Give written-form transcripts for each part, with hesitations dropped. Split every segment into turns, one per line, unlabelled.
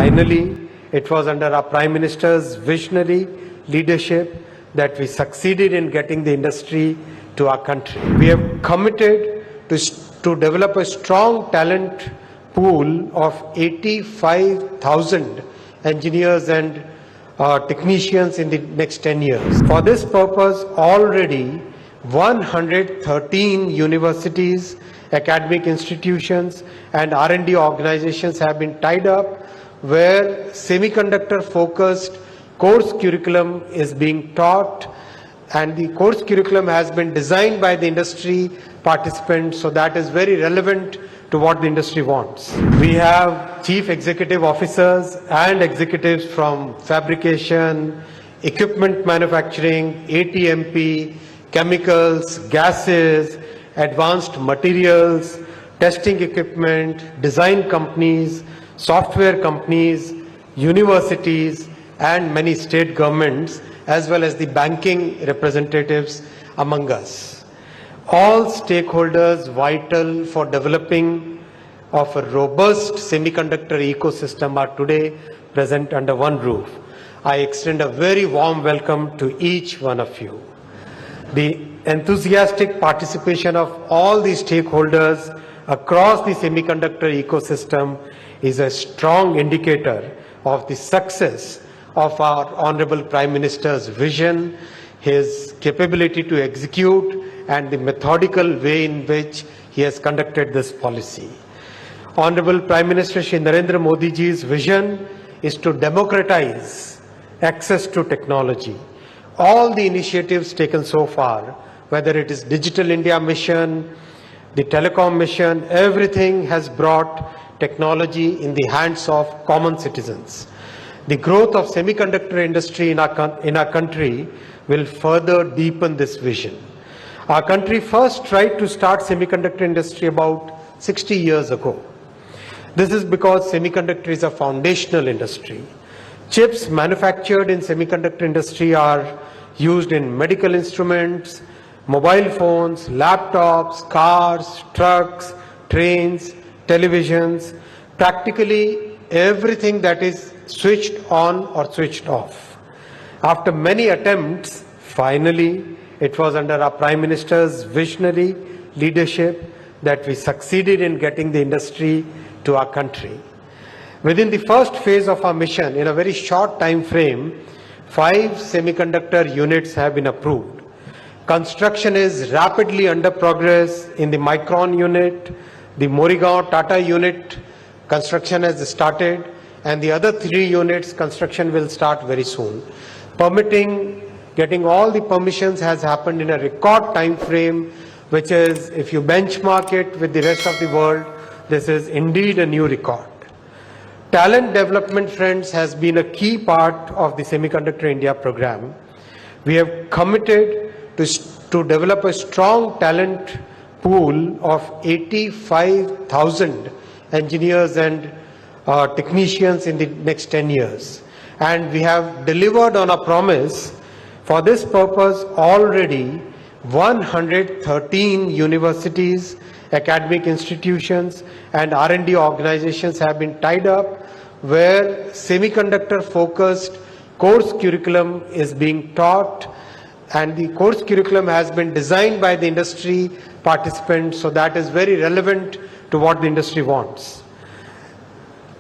Finally, it was under our Prime Minister's visionary leadership that we succeeded in getting the industry to our country. We have committed to develop a strong talent pool of 85,000 engineers and technicians in the next 10 years. For this purpose, already 113 universities, academic institutions and R&D organizations have been tied up where semiconductor focused course curriculum is being taught, and the course curriculum has been designed by the industry participants, so that is very relevant to what the industry wants. We have chief executive officers and executives from fabrication, equipment manufacturing, ATMP, chemicals, gases, advanced materials, testing equipment, design companies, software companies, universities, and many state governments, as well as the banking representatives among us. All stakeholders vital for developing of a robust semiconductor ecosystem are today present under one roof. I extend a very warm welcome to each one of you. The enthusiastic participation of all the stakeholders across the semiconductor ecosystem is a strong indicator of the success of our Honorable Prime Minister's vision, his capability to execute, and the methodical way in which he has conducted this policy. Honorable Prime Minister Shri Narendra Modi ji's vision is to democratize access to technology. All the initiatives taken so far, whether it is Digital India Mission, the Telecom Mission, everything has brought technology in the hands of common citizens. The growth of semiconductor industry in our country will further deepen this vision. Our country first tried to start semiconductor industry about 60 years ago. This is because semiconductor is a foundational industry. Chips manufactured in semiconductor industry are used in medical instruments, mobile phones, laptops, cars, trucks, trains, televisions, practically everything that is switched on or switched off. After many attempts, finally, it was under our Prime Minister's visionary leadership that we succeeded in getting the industry to our country. Within the first phase of our mission, in a very short time frame, 5 semiconductor units have been approved. Construction is rapidly under progress in the Micron unit, the Morigaon Tata unit, construction has started, and the other 3 units, construction will start very soon. Getting all the permissions has happened in a record time frame, which is, if you benchmark it with the rest of the world, this is indeed a new record. Talent development, friends, has been a key part of the Semiconductor India program. We have committed to develop a strong talent pool of 85,000 engineers and technicians in the next 10 years. And we have delivered on a promise. For this purpose, already 113 universities, academic institutions and R&D organizations have been tied up where semiconductor focused course curriculum is being taught, and the course curriculum has been designed by the industry participants, so that is very relevant to what the industry wants.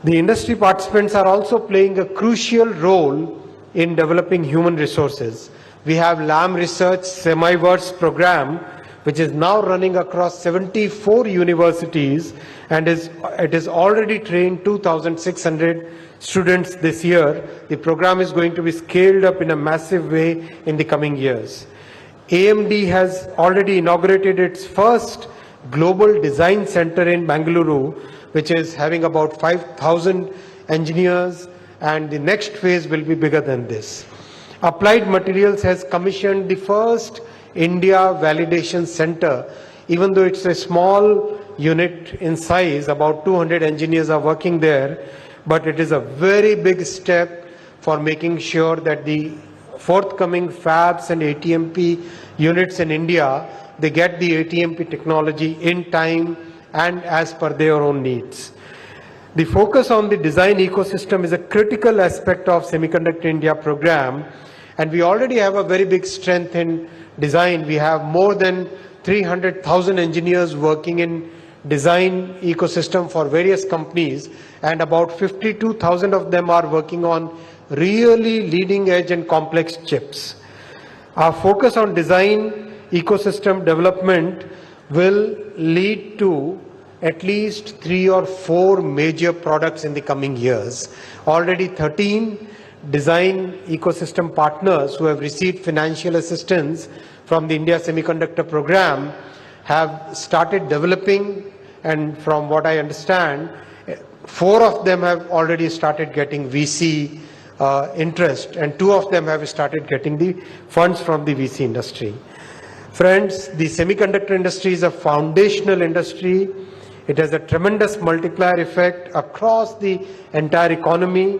The industry participants are also playing a crucial role in developing human resources. We have LAM Research Semi-Verse program, which is now running across 74 universities, and it has already trained 2,600 students this year. The program is going to be scaled up in a massive way in the coming years. AMD has already inaugurated its first global design center in Bengaluru, which is having about 5,000 engineers, and the next phase will be bigger than this. Applied Materials has commissioned the first India Validation Center. Even though it's a small unit in size, about 200 engineers are working there, but it is a very big step for making sure that the forthcoming fabs and ATMP units in India, they get the ATMP technology in time and as per their own needs. The focus on the design ecosystem is a critical aspect of Semiconductor India program, and we already have a very big strength in design. We have more than 300,000 engineers working in design ecosystem for various companies, and about 52,000 of them are working on really leading edge and complex chips. Our focus on design ecosystem development will lead to at least 3 or 4 major products in the coming years. Already 13 design ecosystem partners who have received financial assistance from the India Semiconductor program have started developing, and from what I understand, 4 of them have already started getting VC interest, and 2 of them have started getting the funds from the VC industry. Friends, the semiconductor industry is a foundational industry. It has a tremendous multiplier effect across the entire economy.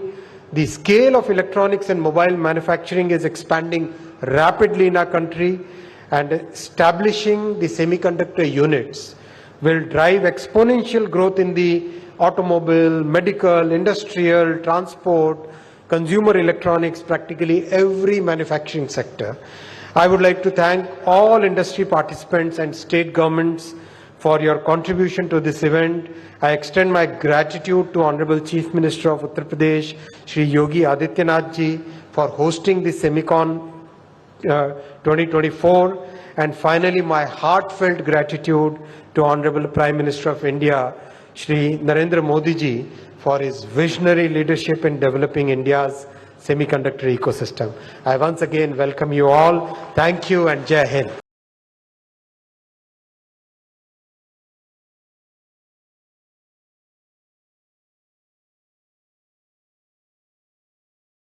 The scale of electronics and mobile manufacturing is expanding rapidly in our country, and establishing the semiconductor units will drive exponential growth in the automobile, medical, industrial, transport, consumer electronics, practically every manufacturing sector. I would like to thank all industry participants and state governments for your contribution to this event. I extend my gratitude to Honorable Chief Minister of Uttar Pradesh, Shri Yogi Adityanath ji, for hosting the SEMICON 2024. And finally, my heartfelt gratitude to Honorable Prime Minister of India, Shri Narendra Modi ji, for his visionary leadership in developing India's semiconductor ecosystem. I once again welcome you all. Thank you and Jai Hind.